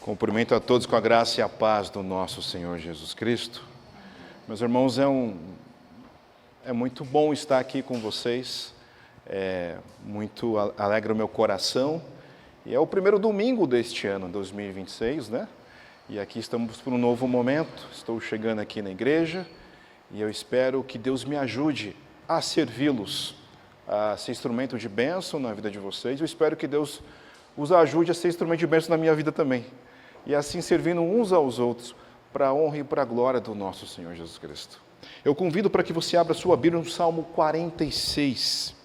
Cumprimento a todos com a graça e a paz do nosso Senhor Jesus Cristo. Meus irmãos, é muito bom estar aqui com vocês, muito alegra o meu coração. E é o primeiro domingo deste ano, 2026, né? E aqui estamos para um novo momento. Estou chegando aqui na igreja e eu espero que Deus me ajude a servi-los, a ser instrumento de bênção na vida de vocês. Eu espero que Deus os ajude a ser instrumento de bênção na minha vida também. E assim servindo uns aos outros, para a honra e para a glória do nosso Senhor Jesus Cristo. Eu convido para que você abra sua Bíblia no Salmo 46.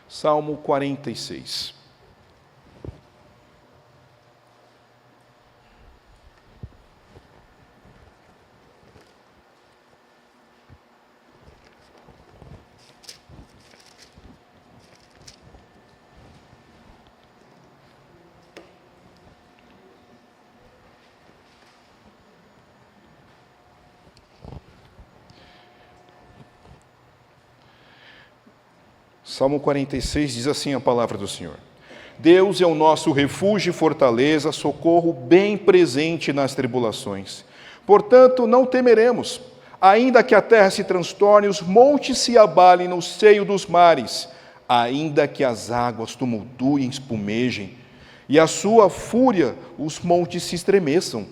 Salmo 46. Salmo 46 diz assim a palavra do Senhor: Deus é o nosso refúgio e fortaleza, socorro bem presente nas tribulações. Portanto, não temeremos, ainda que a terra se transtorne, os montes se abalem no seio dos mares, ainda que as águas tumultuem, espumejem, e a sua fúria os montes se estremeçam.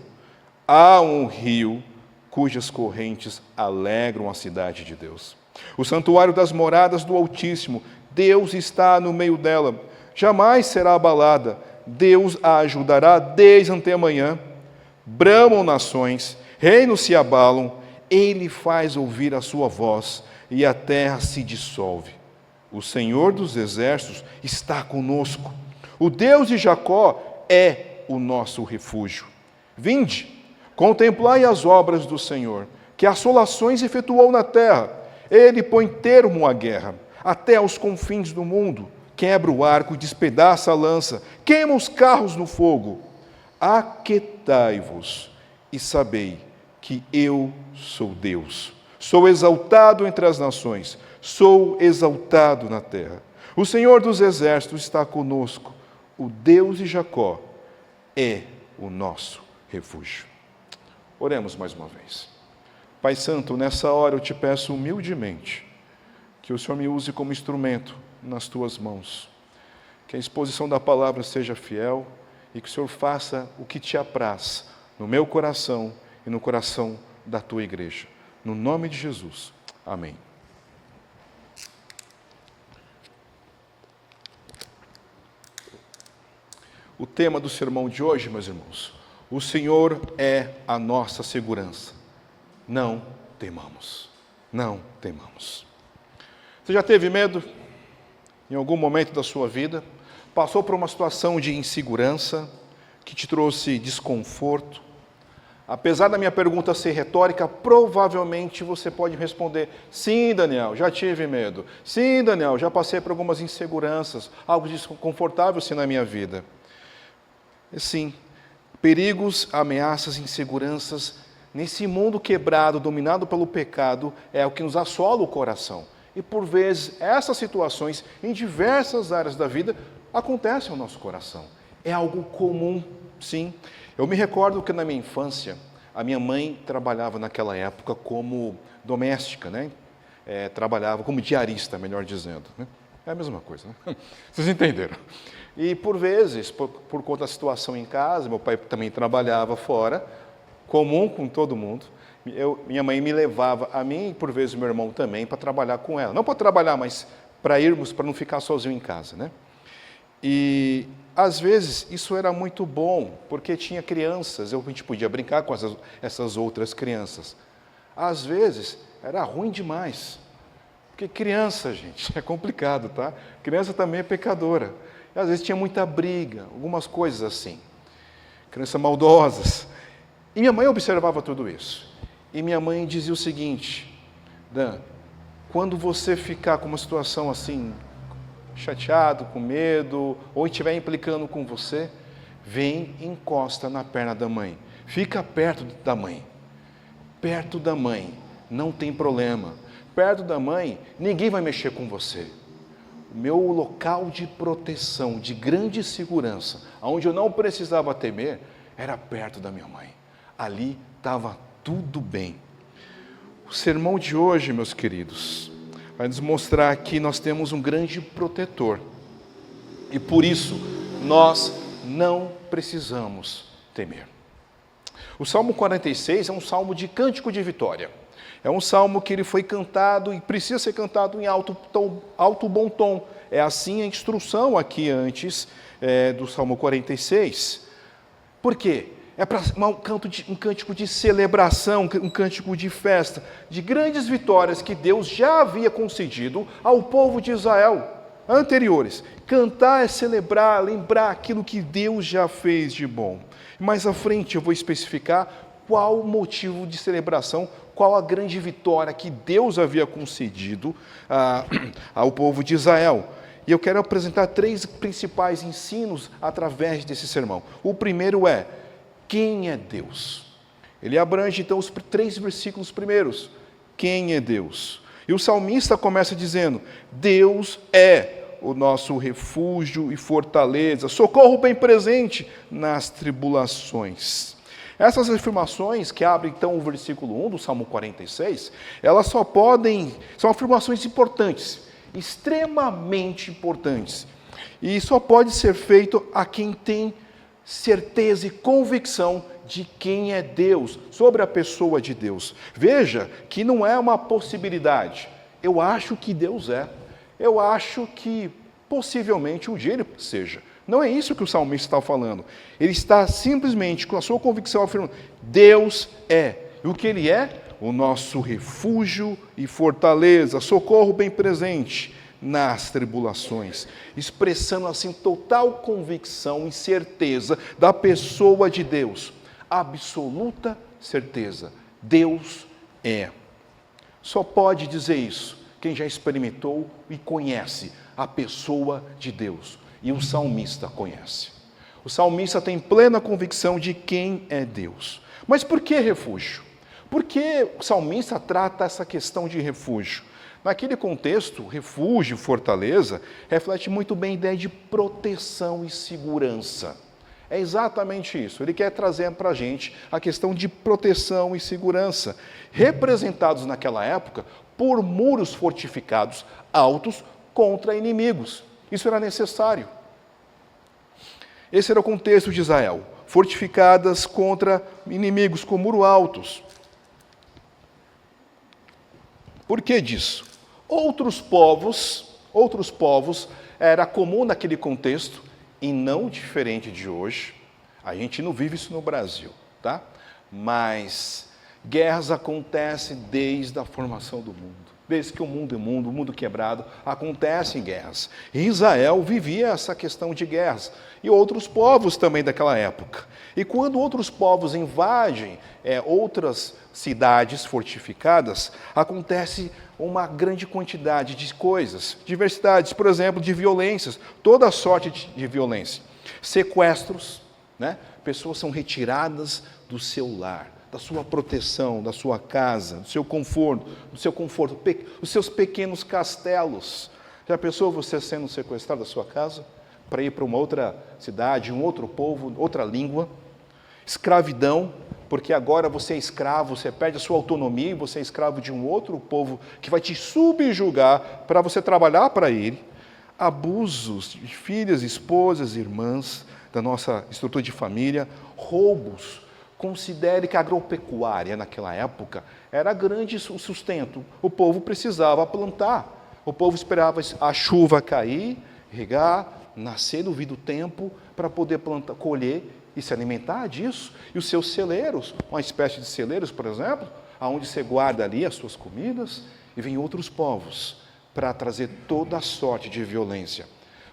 Há um rio cujas correntes alegram a cidade de Deus. O santuário das moradas do Altíssimo, Deus está no meio dela, jamais será abalada, Deus a ajudará desde antemanhã. Bramam nações, reinos se abalam, Ele faz ouvir a sua voz e a terra se dissolve. O Senhor dos exércitos está conosco, o Deus de Jacó é o nosso refúgio. Vinde, contemplai as obras do Senhor, que assolações efetuou na terra. Ele põe termo à guerra, até aos confins do mundo. Quebra o arco e despedaça a lança, queima os carros no fogo. Aquietai-vos e sabei que eu sou Deus. Sou exaltado entre as nações, sou exaltado na terra. O Senhor dos exércitos está conosco, o Deus de Jacó é o nosso refúgio. Oremos mais uma vez. Pai Santo, nessa hora eu te peço humildemente que o Senhor me use como instrumento nas tuas mãos, que a exposição da palavra seja fiel e que o Senhor faça o que te apraz no meu coração e no coração da tua igreja. No nome de Jesus. Amém. O tema do sermão de hoje, meus irmãos, o Senhor é a nossa segurança. Não temamos, não temamos. Você já teve medo em algum momento da sua vida? Passou por uma situação de insegurança que te trouxe desconforto? Apesar da minha pergunta ser retórica, provavelmente você pode responder: sim, Daniel, já tive medo. Sim, Daniel, já passei por algumas inseguranças, algo desconfortável sim na minha vida. Sim, perigos, ameaças, inseguranças, nesse mundo quebrado, dominado pelo pecado, é o que nos assola o coração. E por vezes, essas situações, em diversas áreas da vida, acontecem ao nosso coração. É algo comum, sim. Eu me recordo que na minha infância, a minha mãe trabalhava naquela época como doméstica, né? Trabalhava como diarista, melhor dizendo. Né? É a mesma coisa, né? Vocês entenderam. E por vezes, por conta da situação em casa, meu pai também trabalhava fora, comum com todo mundo, minha mãe me levava, a mim e por vezes meu irmão também, para trabalhar com ela. Não para trabalhar, mas para irmos, para não ficar sozinho em casa, né? E às vezes isso era muito bom, porque tinha crianças, a gente podia brincar com essas outras crianças. Às vezes era ruim demais, porque criança, gente, é complicado, tá? Criança também é pecadora. E às vezes tinha muita briga, algumas coisas assim. Crianças maldosas. E minha mãe observava tudo isso. E minha mãe dizia o seguinte: Dan, quando você ficar com uma situação assim, chateado, com medo, ou estiver implicando com você, vem e encosta na perna da mãe. Fica perto da mãe. Perto da mãe, não tem problema. Perto da mãe, ninguém vai mexer com você. o meu local de proteção, de grande segurança, onde eu não precisava temer, era perto da minha mãe. Ali estava tudo bem. O sermão de hoje, meus queridos, vai nos mostrar que nós temos um grande protetor. E por isso, nós não precisamos temer. O Salmo 46 é um salmo de cântico de vitória. É um salmo que ele foi cantado e precisa ser cantado em alto bom tom. É assim a instrução aqui antes do Salmo 46. Por quê? É para um cântico de celebração, um cântico de festa, de grandes vitórias que Deus já havia concedido ao povo de Israel anteriores. Cantar é celebrar, lembrar aquilo que Deus já fez de bom. Mais à frente eu vou especificar qual o motivo de celebração, qual a grande vitória que Deus havia concedido ao povo de Israel. E eu quero apresentar 3 principais ensinos através desse sermão. O primeiro é: quem é Deus? Ele abrange então os 3 versículos primeiros. Quem é Deus? E o salmista começa dizendo: Deus é o nosso refúgio e fortaleza, socorro bem presente nas tribulações. Essas afirmações que abrem então o versículo 1 do Salmo 46, elas são afirmações importantes, extremamente importantes. E só pode ser feito a quem tem certeza e convicção de quem é Deus, sobre a pessoa de Deus. Veja que não é uma possibilidade. Eu acho que Deus é. Eu acho que possivelmente um dia ele seja. Não é isso que o salmista está falando. Ele está simplesmente com a sua convicção afirmando: Deus é. E o que ele é? O nosso refúgio e fortaleza, socorro bem presente nas tribulações, expressando assim total convicção e certeza da pessoa de Deus, absoluta certeza, Deus é. Só pode dizer isso quem já experimentou e conhece a pessoa de Deus, e o salmista conhece. O salmista tem plena convicção de quem é Deus. Mas por que refúgio? Por que o salmista trata essa questão de refúgio? Naquele contexto, refúgio, fortaleza, reflete muito bem a ideia de proteção e segurança. É exatamente isso. Ele quer trazer para a gente a questão de proteção e segurança, representados naquela época por muros fortificados altos contra inimigos. Isso era necessário. Esse era o contexto de Israel, fortificadas contra inimigos com muros altos. Por que disso? Outros povos, era comum naquele contexto, e não diferente de hoje. A gente não vive isso no Brasil, tá? Mas guerras acontecem desde a formação do mundo. Desde que o mundo é mundo, o mundo quebrado, acontecem guerras. E Israel vivia essa questão de guerras. E outros povos também daquela época. E quando outros povos invadem outras cidades fortificadas, acontece uma grande quantidade de coisas, diversidades, por exemplo, de violências, toda sorte de violência. Sequestros, né? Pessoas são retiradas do seu lar, da sua proteção, da sua casa, do seu conforto, os seus pequenos castelos. Já pensou você sendo sequestrado da sua casa para ir para uma outra cidade, um outro povo, outra língua? Escravidão, porque agora você é escravo, você perde a sua autonomia e você é escravo de um outro povo que vai te subjugar para você trabalhar para ele. Abusos de filhas, esposas, irmãs da nossa estrutura de família, roubos. Considere que a agropecuária naquela época era grande sustento. O povo precisava plantar. O povo esperava a chuva cair, regar, nascer no devido tempo para poder plantar, colher e se alimentar disso. E os seus celeiros, uma espécie de celeiros, por exemplo, onde você guarda ali as suas comidas, e vem outros povos para trazer toda a sorte de violência,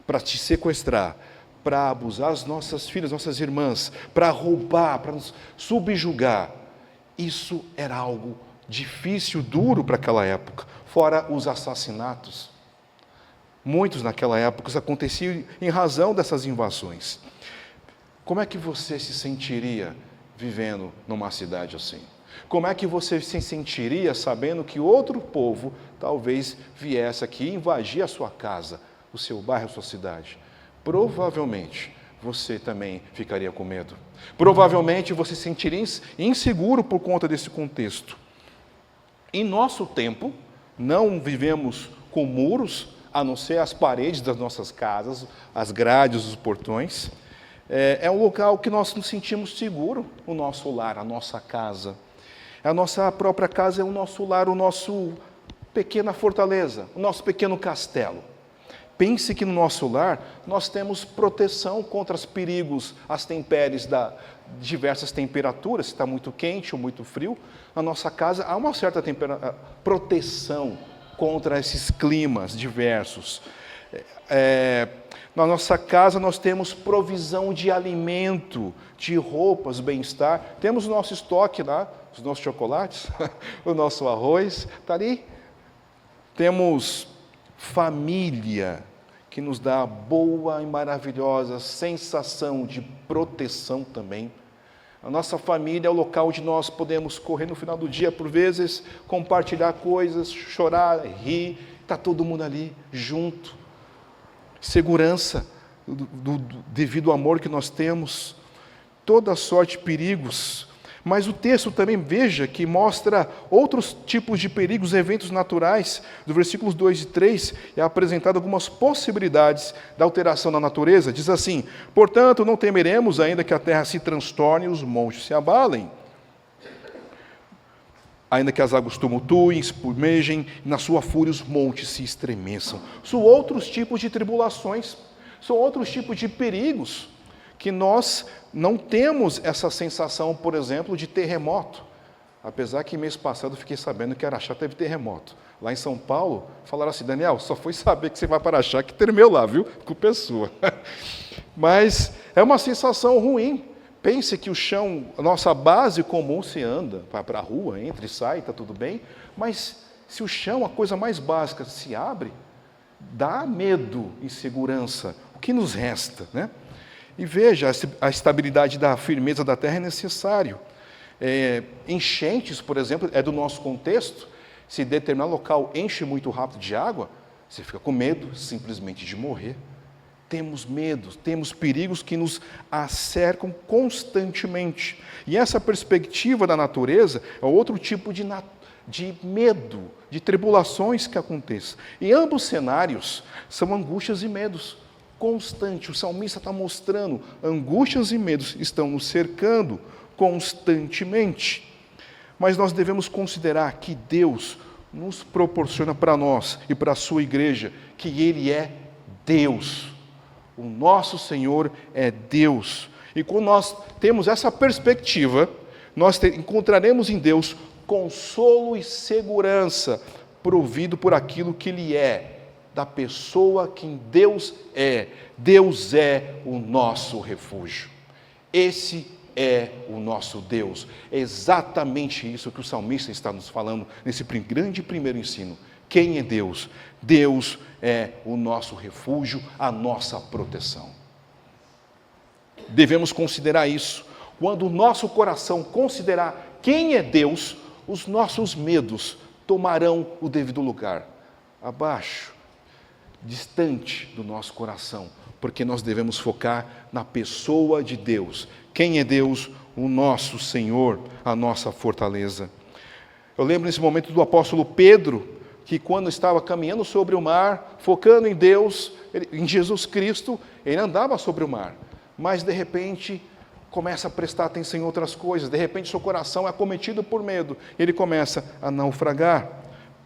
para te sequestrar, para abusar as nossas filhas, nossas irmãs, para roubar, para nos subjugar. Isso era algo difícil, duro para aquela época, fora os assassinatos. Muitos naquela época aconteciam em razão dessas invasões. Como é que você se sentiria vivendo numa cidade assim? Como é que você se sentiria sabendo que outro povo talvez viesse aqui e invadir a sua casa, o seu bairro, a sua cidade, provavelmente você também ficaria com medo. Provavelmente você se sentiria inseguro por conta desse contexto. Em nosso tempo, não vivemos com muros, a não ser as paredes das nossas casas, as grades, os portões. É um local que nós nos sentimos seguros, o nosso lar, a nossa casa. A nossa própria casa é o nosso lar, o nosso pequena fortaleza, o nosso pequeno castelo. Pense que no nosso lar nós temos proteção contra os perigos, as intempéries das diversas temperaturas, se está muito quente ou muito frio. Na nossa casa há uma certa proteção contra esses climas diversos. Na nossa casa nós temos provisão de alimento, de roupas, bem-estar. Temos o nosso estoque lá, os nossos chocolates, o nosso arroz, está ali. Temos família, que nos dá a boa e maravilhosa sensação de proteção também. A nossa família é o local onde nós podemos correr no final do dia, por vezes, compartilhar coisas, chorar, rir, está todo mundo ali, junto. Segurança, devido ao amor que nós temos, toda sorte de perigos. Mas o texto também, veja, que mostra outros tipos de perigos, eventos naturais. Do versículos 2 e 3, é apresentado algumas possibilidades da alteração da natureza. Diz assim: portanto, não temeremos, ainda que a terra se transtorne e os montes se abalem. Ainda que as águas tumultuem, espumejem, e na sua fúria os montes se estremeçam. São outros tipos de tribulações, são outros tipos de perigos, que nós não temos essa sensação, por exemplo, de terremoto. Apesar que mês passado eu fiquei sabendo que Araxá teve terremoto. Lá em São Paulo, falaram assim: Daniel, só foi saber que você vai para Araxá que tremeu lá, viu? Culpa é sua. Mas é uma sensação ruim. Pense que o chão, a nossa base comum, se anda, vai para a rua, entra e sai, está tudo bem. Mas se o chão, a coisa mais básica, se abre, dá medo, insegurança. O que nos resta, né? E veja, a estabilidade da firmeza da terra é necessário. Enchentes, por exemplo, é do nosso contexto. Se determinado local enche muito rápido de água, você fica com medo simplesmente de morrer. Temos medos, temos perigos que nos acercam constantemente. E essa perspectiva da natureza é outro tipo de medo, de tribulações que acontecem. E ambos cenários são angústias e medos constantes. O salmista está mostrando, angústias e medos estão nos cercando constantemente. Mas nós devemos considerar que Deus nos proporciona para nós e para a sua igreja, que Ele é Deus. O nosso Senhor é Deus. E quando nós temos essa perspectiva, nós encontraremos em Deus consolo e segurança, provido por aquilo que Ele é, da pessoa quem Deus é. Deus é o nosso refúgio. Esse é o nosso Deus. É exatamente isso que o salmista está nos falando nesse grande primeiro ensino. Quem é Deus? Deus é o nosso refúgio, a nossa proteção. Devemos considerar isso. Quando o nosso coração considerar quem é Deus, os nossos medos tomarão o devido lugar. Abaixo, distante do nosso coração, porque nós devemos focar na pessoa de Deus. Quem é Deus? O nosso Senhor, a nossa fortaleza. Eu lembro nesse momento do apóstolo Pedro, que quando estava caminhando sobre o mar, focando em Deus, em Jesus Cristo, ele andava sobre o mar, mas de repente começa a prestar atenção em outras coisas, de repente seu coração é acometido por medo, ele começa a naufragar.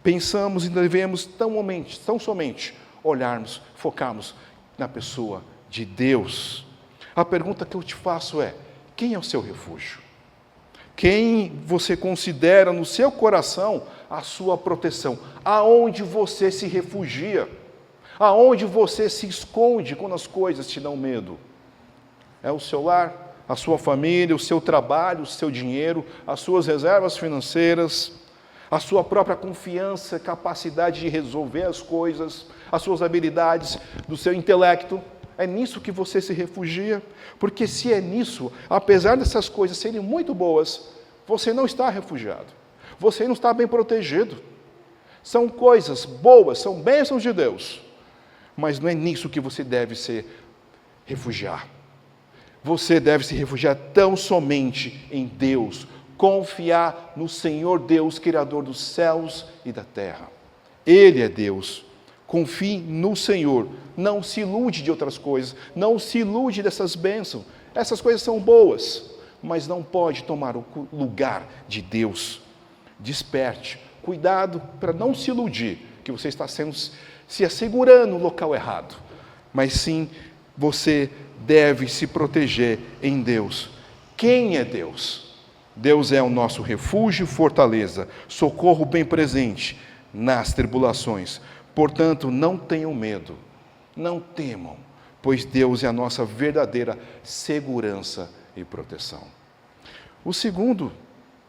Pensamos e devemos tão somente olharmos, focarmos na pessoa de Deus. A pergunta que eu te faço é: quem é o seu refúgio? Quem você considera no seu coração a sua proteção? Aonde você se refugia? Aonde você se esconde quando as coisas te dão medo? É o seu lar, a sua família, o seu trabalho, o seu dinheiro, as suas reservas financeiras, a sua própria confiança, capacidade de resolver as coisas, as suas habilidades, do seu intelecto? É nisso que você se refugia? Porque se é nisso, apesar dessas coisas serem muito boas, você não está refugiado. Você não está bem protegido. São coisas boas, são bênçãos de Deus. Mas não é nisso que você deve se refugiar. Você deve se refugiar tão somente em Deus, confiar no Senhor Deus, Criador dos céus e da terra. Ele é Deus. Confie no Senhor. Não se ilude de outras coisas. Não se ilude dessas bênçãos. Essas coisas são boas, mas não pode tomar o lugar de Deus. Desperte. Cuidado para não se iludir, que você está se assegurando no local errado. Mas sim, você deve se proteger em Deus. Quem é Deus? Deus é o nosso refúgio e fortaleza, socorro bem presente nas tribulações. Portanto, não tenham medo, não temam, pois Deus é a nossa verdadeira segurança e proteção. O segundo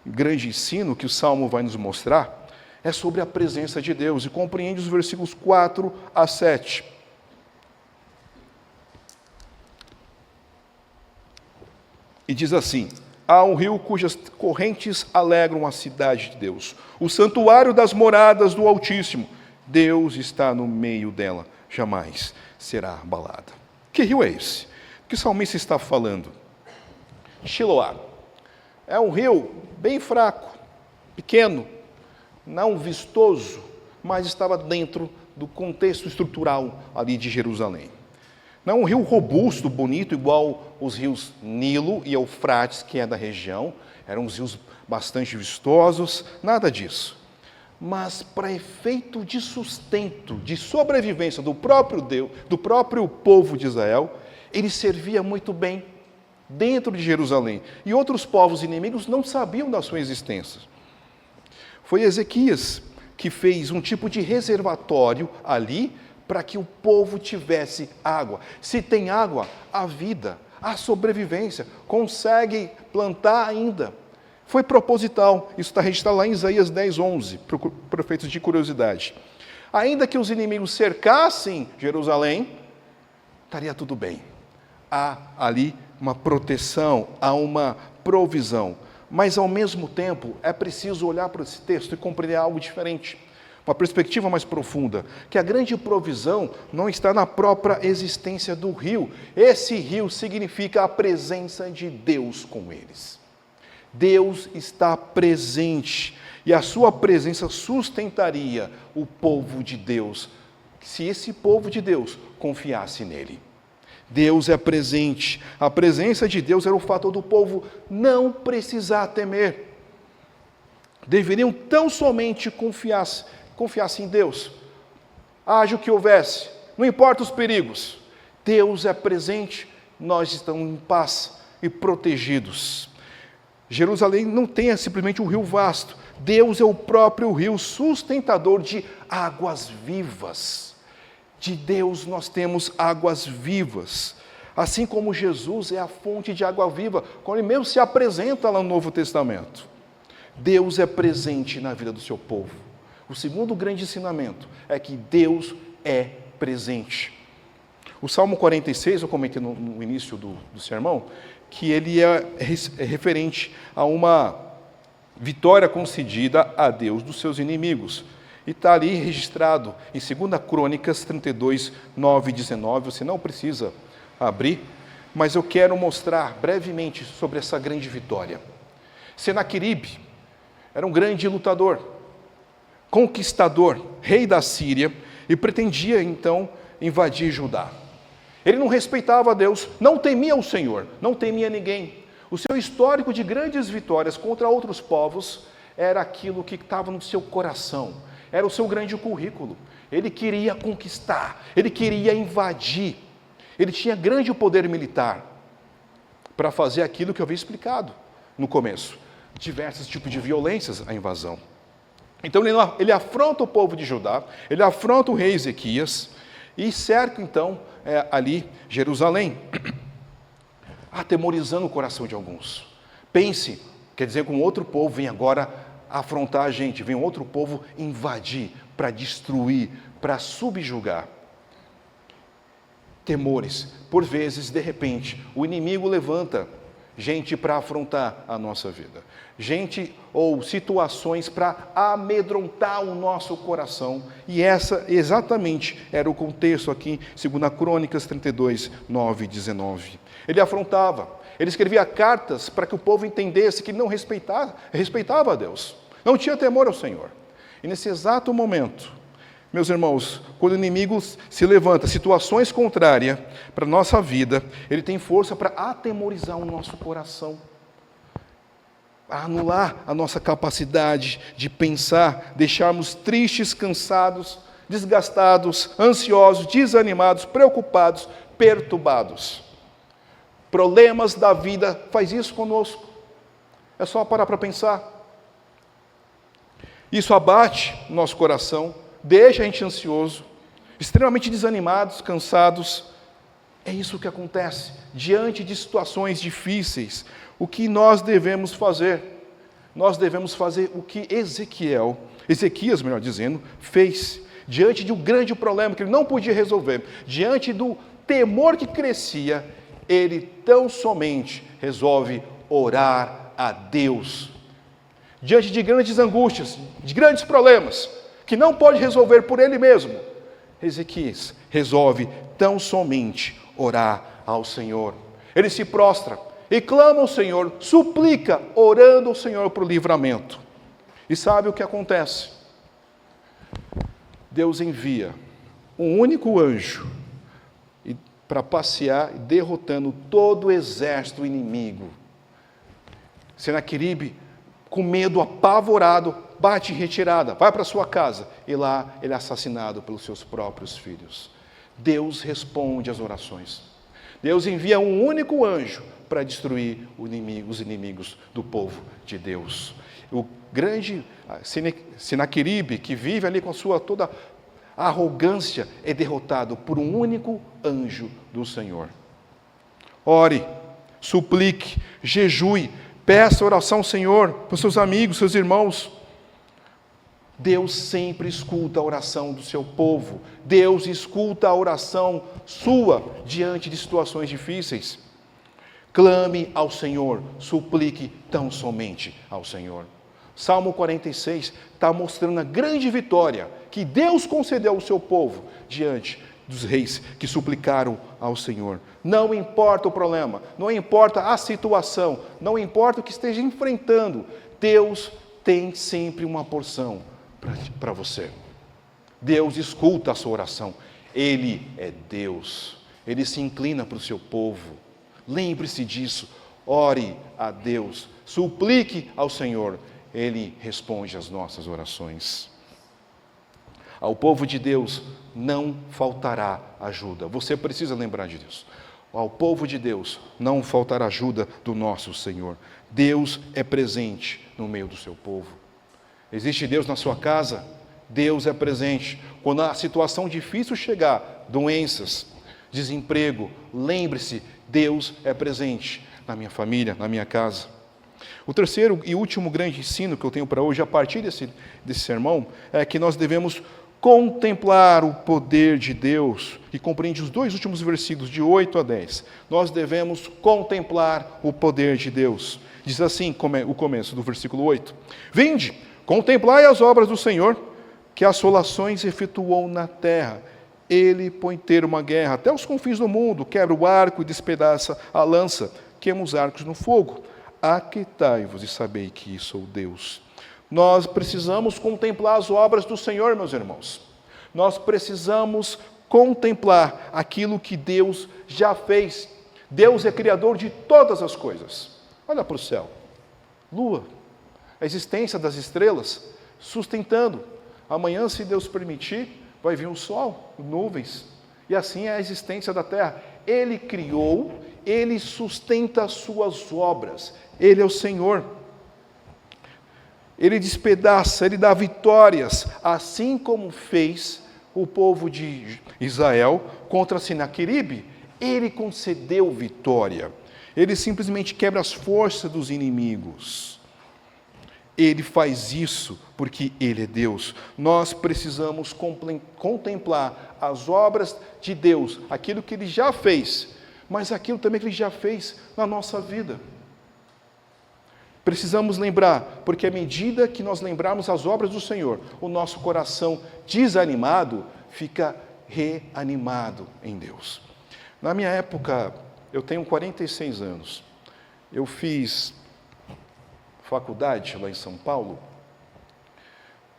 grande ensino que o Salmo vai nos mostrar é sobre a presença de Deus, e compreende os versículos 4 a 7. E diz assim: há um rio cujas correntes alegram a cidade de Deus, o santuário das moradas do Altíssimo. Deus está no meio dela, jamais será abalada. Que rio é esse? O que o salmista está falando? Shiloá. É um rio bem fraco, pequeno, não vistoso, mas estava dentro do contexto estrutural ali de Jerusalém. Não é um rio robusto, bonito, igual os rios Nilo e Eufrates, que é da região. Eram uns rios bastante vistosos, nada disso. Mas para efeito de sustento, de sobrevivência do próprio Deus, do próprio povo de Israel, ele servia muito bem dentro de Jerusalém. E outros povos inimigos não sabiam da sua existência. Foi Ezequias que fez um tipo de reservatório ali, para que o povo tivesse água. Se tem água, há vida, há sobrevivência, consegue plantar ainda. Foi proposital, isso está registrado lá em Isaías 10:11, para efeitos de curiosidade. Ainda que os inimigos cercassem Jerusalém, estaria tudo bem. Há ali uma proteção, há uma provisão. Mas, ao mesmo tempo, é preciso olhar para esse texto e compreender algo diferente. Uma perspectiva mais profunda, que a grande provisão não está na própria existência do rio. Esse rio significa a presença de Deus com eles. Deus está presente, e a sua presença sustentaria o povo de Deus, se esse povo de Deus confiasse nele. Deus é presente. A presença de Deus era o fator do povo não precisar temer. Deveriam tão somente confiasse em Deus, haja o que houvesse, não importa os perigos, Deus é presente, nós estamos em paz e protegidos. Jerusalém não tem simplesmente um rio vasto, Deus é o próprio rio sustentador de águas vivas. De Deus nós temos águas vivas, assim como Jesus é a fonte de água viva, quando ele mesmo se apresenta lá no Novo Testamento. Deus é presente na vida do seu povo. O segundo grande ensinamento é que Deus é presente. O Salmo 46, eu comentei no início do sermão, que ele é referente a uma vitória concedida a Deus dos seus inimigos. E está ali registrado em 2 Crônicas 32, 9 e 19, você não precisa abrir, mas eu quero mostrar brevemente sobre essa grande vitória. Senaqueribe era um grande lutador, conquistador, rei da Síria, e pretendia então invadir Judá. Ele não respeitava a Deus, não temia o Senhor, não temia ninguém. O seu histórico de grandes vitórias contra outros povos era aquilo que estava no seu coração, era o seu grande currículo. Ele queria conquistar, ele queria invadir, ele tinha grande poder militar para fazer aquilo que eu havia explicado no começo, diversos tipos de violências à invasão. Então ele afronta o povo de Judá, ele afronta o rei Ezequias e cerca então ali Jerusalém, atemorizando o coração de alguns. Pense, quer dizer que um outro povo vem agora afrontar a gente, vem um outro povo invadir, para destruir, para subjugar. Temores, por vezes, de repente, o inimigo levanta gente para afrontar a nossa vida, gente ou situações para amedrontar o nosso coração. E essa exatamente era o contexto aqui, segundo Crônicas 32, 9 e 19. Ele afrontava, ele escrevia cartas para que o povo entendesse que não respeitava a Deus, não tinha temor ao Senhor. E nesse exato momento, meus irmãos, quando o inimigo se levanta, situações contrárias para a nossa vida, ele tem força para atemorizar o nosso coração, a anular a nossa capacidade de pensar, deixarmos tristes, cansados, desgastados, ansiosos, desanimados, preocupados, perturbados. Problemas da vida faz isso conosco. É só parar para pensar. Isso abate o nosso coração, deixa a gente ansioso, extremamente desanimados, cansados. É isso que acontece diante de situações difíceis. O que nós devemos fazer? Nós devemos fazer o que Ezequias, melhor dizendo, fez diante de um grande problema que ele não podia resolver, diante do temor que crescia. Ele tão somente resolve orar a Deus. Diante de grandes angústias, de grandes problemas, que não pode resolver por ele mesmo, Ezequias resolve tão somente orar ao Senhor. Ele se prostra e clama ao Senhor, suplica, orando ao Senhor por livramento. E sabe o que acontece? Deus envia um único anjo para passear, derrotando todo o exército inimigo. Senaqueribe, com medo, apavorado, bate em retirada, vai para sua casa, e lá ele é assassinado pelos seus próprios filhos. Deus responde às orações. Deus envia um único anjo para destruir os inimigos do povo de Deus. O grande Senaqueribe, que vive ali com sua toda a arrogância, é derrotado por um único anjo do Senhor. Ore, suplique, jejue, peça oração ao Senhor, para os seus amigos, seus irmãos. Deus sempre escuta a oração do seu povo. Deus escuta a oração sua diante de situações difíceis. Clame ao Senhor, suplique tão somente ao Senhor. Salmo 46 está mostrando a grande vitória que Deus concedeu ao seu povo diante dos reis que suplicaram ao Senhor. Não importa o problema, não importa a situação, não importa o que esteja enfrentando, Deus tem sempre uma porção para você. Deus escuta a sua oração. Ele é Deus. Ele se inclina para o seu povo. Lembre-se disso. Ore a Deus. Suplique ao Senhor. Ele responde às nossas orações. Ao povo de Deus não faltará ajuda. Você precisa lembrar disso. Ao povo de Deus não faltará ajuda do nosso Senhor. Deus é presente no meio do seu povo. Existe Deus na sua casa? Deus é presente. Quando a situação difícil chegar, doenças, desemprego, lembre-se, Deus é presente na minha família, na minha casa. O terceiro e último grande ensino que eu tenho para hoje, a partir desse sermão, é que nós devemos contemplar o poder de Deus, que compreende os dois últimos versículos, de 8 a 10. Nós devemos contemplar o poder de Deus. Diz assim o começo do versículo 8. Vinde, contemplai as obras do Senhor, que assolações efetuou na terra. Ele põe termo à guerra até os confins do mundo, quebra o arco e despedaça a lança, queima os arcos no fogo. Aquietai-vos e sabei que sou Deus. Nós precisamos contemplar as obras do Senhor, meus irmãos. Nós precisamos contemplar aquilo que Deus já fez. Deus é criador de todas as coisas. Olha para o céu. Lua, a existência das estrelas, sustentando. Amanhã, se Deus permitir, vai vir um sol, nuvens. E assim é a existência da terra. Ele criou, Ele sustenta as suas obras. Ele é o Senhor. Ele despedaça, Ele dá vitórias, assim como fez o povo de Israel contra Senaqueribe. Ele concedeu vitória. Ele simplesmente quebra as forças dos inimigos. Ele faz isso porque Ele é Deus. Nós precisamos contemplar as obras de Deus, aquilo que Ele já fez, mas aquilo também que Ele já fez na nossa vida. Precisamos lembrar, porque à medida que nós lembrarmos as obras do Senhor, o nosso coração desanimado fica reanimado em Deus. Na minha época, eu tenho 46 anos, eu fiz faculdade lá em São Paulo,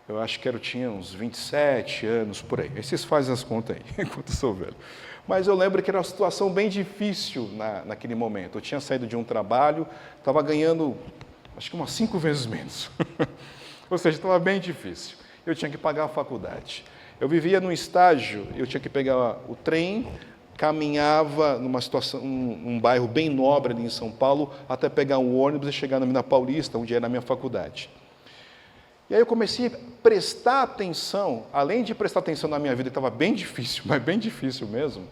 eu acho que eu tinha uns 27 anos, por aí. Aí vocês fazem as contas aí, enquanto eu sou velho. Mas eu lembro que era uma situação bem difícil naquele momento. Eu tinha saído de um trabalho, estava ganhando, acho que umas 5 vezes menos. Ou seja, estava bem difícil. Eu tinha que pagar a faculdade. Eu vivia num estágio, eu tinha que pegar o trem, caminhava numa situação, um bairro bem nobre ali em São Paulo, até pegar um ônibus e chegar na Paulista, onde era a minha faculdade. E aí eu comecei a prestar atenção, além de prestar atenção na minha vida, que estava bem difícil, mas bem difícil mesmo,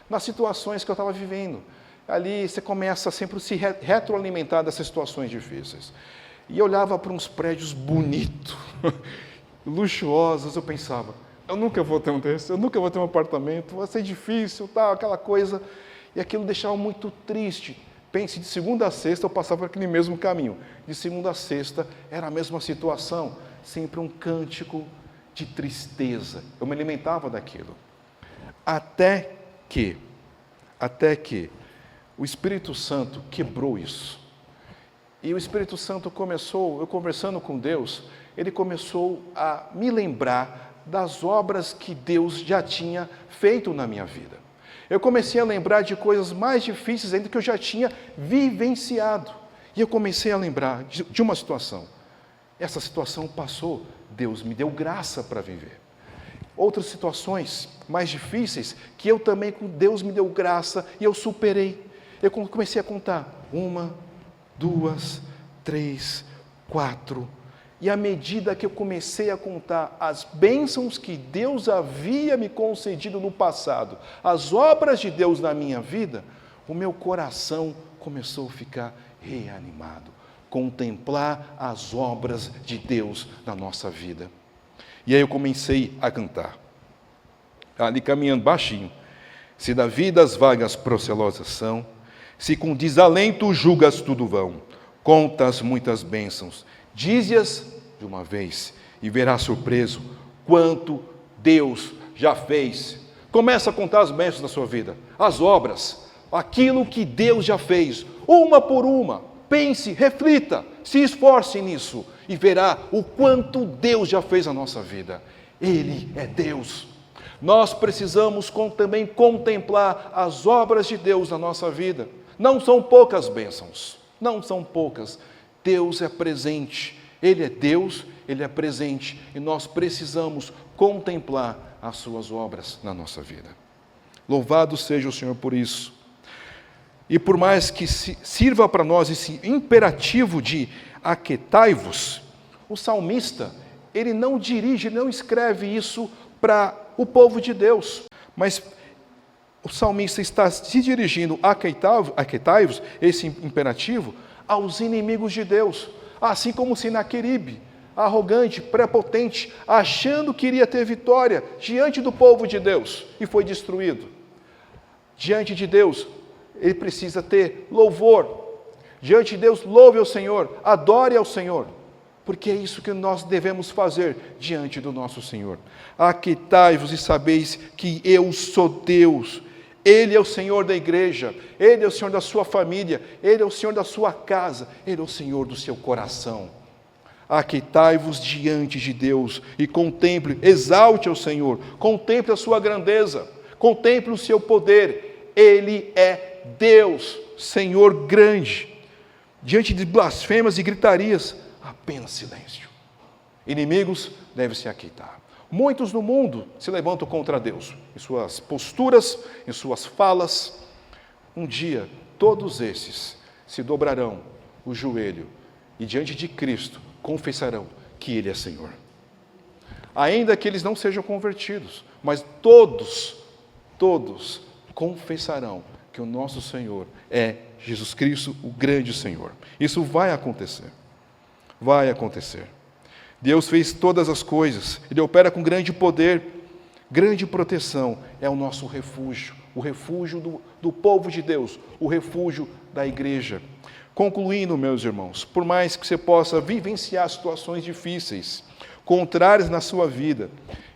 nas situações que eu estava vivendo. Ali você começa sempre a se retroalimentar dessas situações difíceis. E eu olhava para uns prédios bonitos, luxuosos, eu pensava, eu nunca vou ter um desse, eu nunca vou ter um apartamento, vai ser difícil, tal, aquela coisa. E aquilo deixava muito triste. Pense, de segunda a sexta eu passava por aquele mesmo caminho. De segunda a sexta era a mesma situação, sempre um cântico de tristeza. Eu me alimentava daquilo. Até que o Espírito Santo quebrou isso. E o Espírito Santo começou, eu conversando com Deus, ele começou a me lembrar das obras que Deus já tinha feito na minha vida. Eu comecei a lembrar de coisas mais difíceis ainda que eu já tinha vivenciado. E eu comecei a lembrar de uma situação. Essa situação passou, Deus me deu graça para viver. Outras situações mais difíceis, que eu também, Deus me deu graça e eu superei. Eu comecei a contar, 1, 2, 3, 4. E à medida que eu comecei a contar as bênçãos que Deus havia me concedido no passado, as obras de Deus na minha vida, o meu coração começou a ficar reanimado, contemplar as obras de Deus na nossa vida. E aí eu comecei a cantar, ali caminhando baixinho. Se da vida as vagas procelosas são, se com desalento julgas tudo vão, contas muitas bênçãos, dize-as de uma vez e verás surpreso quanto Deus já fez. Começa a contar as bênçãos da sua vida, as obras, aquilo que Deus já fez, uma por uma. Pense, reflita, se esforce nisso e verá o quanto Deus já fez na nossa vida. Ele é Deus. Nós precisamos também contemplar as obras de Deus na nossa vida. Não são poucas bênçãos, não são poucas. Deus é presente, Ele é Deus, Ele é presente e nós precisamos contemplar as suas obras na nossa vida. Louvado seja o Senhor por isso. E por mais que sirva para nós esse imperativo de aquietai-vos, o salmista, ele não dirige, não escreve isso para o povo de Deus, mas o salmista está se dirigindo, aquietai-vos, esse imperativo, aos inimigos de Deus, assim como Senaqueribe, arrogante, prepotente, achando que iria ter vitória diante do povo de Deus, e foi destruído. Diante de Deus, ele precisa ter louvor. Diante de Deus, louve ao Senhor, adore ao Senhor, porque é isso que nós devemos fazer diante do nosso Senhor. Aquietai-vos e sabeis que eu sou Deus. Ele é o Senhor da igreja, Ele é o Senhor da sua família, Ele é o Senhor da sua casa, Ele é o Senhor do seu coração. Aquietai-vos diante de Deus e contemple, exalte ao Senhor, contemple a sua grandeza, contemple o seu poder. Ele é Deus, Senhor grande. Diante de blasfêmias e gritarias, apenas silêncio. Inimigos devem se aquietar. Muitos no mundo se levantam contra Deus, em suas posturas, em suas falas. Um dia, todos esses se dobrarão o joelho e diante de Cristo confessarão que Ele é Senhor. Ainda que eles não sejam convertidos, mas todos confessarão que o nosso Senhor é Jesus Cristo, o grande Senhor. Isso vai acontecer. Vai acontecer. Deus fez todas as coisas, Ele opera com grande poder, grande proteção, é o nosso refúgio, o refúgio do povo de Deus, o refúgio da igreja. Concluindo, meus irmãos, por mais que você possa vivenciar situações difíceis, contrárias na sua vida,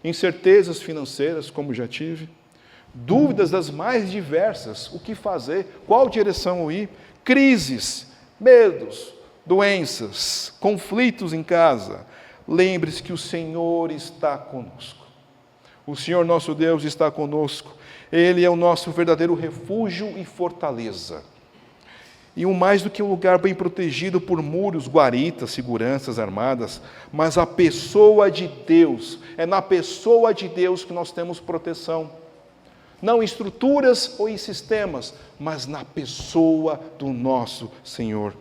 incertezas financeiras, como já tive, dúvidas das mais diversas, o que fazer, qual direção ir, crises, medos, doenças, conflitos em casa, lembre-se que o Senhor está conosco. O Senhor nosso Deus está conosco. Ele é o nosso verdadeiro refúgio e fortaleza. E mais do que um lugar bem protegido por muros, guaritas, seguranças armadas, mas a pessoa de Deus, é na pessoa de Deus que nós temos proteção. Não em estruturas ou em sistemas, mas na pessoa do nosso Senhor.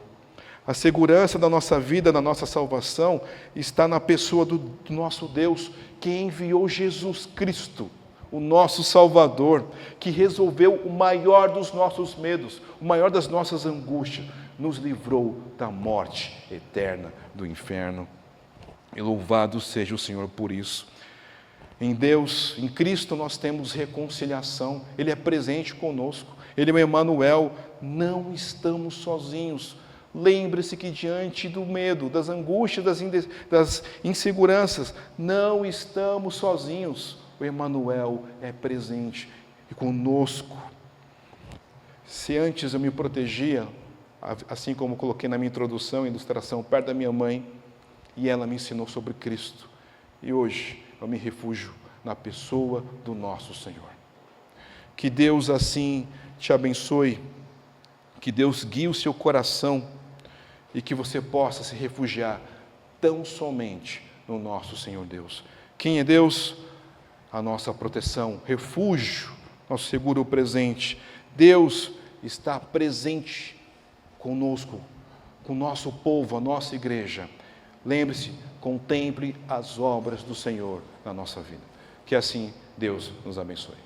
A segurança da nossa vida, da nossa salvação, está na pessoa do nosso Deus, que enviou Jesus Cristo, o nosso Salvador, que resolveu o maior dos nossos medos, o maior das nossas angústias, nos livrou da morte eterna do inferno. E louvado seja o Senhor por isso. Em Deus, em Cristo, nós temos reconciliação, Ele é presente conosco, Ele é o Emmanuel, não estamos sozinhos. Lembre-se que diante do medo, das angústias, das inseguranças, não estamos sozinhos. O Emmanuel é presente e conosco. Se antes eu me protegia, assim como coloquei na minha introdução, ilustração, perto da minha mãe, e ela me ensinou sobre Cristo. E hoje eu me refugio na pessoa do nosso Senhor. Que Deus assim te abençoe, que Deus guie o seu coração e que você possa se refugiar tão somente no nosso Senhor Deus. Quem é Deus? A nossa proteção, refúgio, nosso seguro presente. Deus está presente conosco, com o nosso povo, a nossa igreja. Lembre-se, contemple as obras do Senhor na nossa vida. Que assim Deus nos abençoe.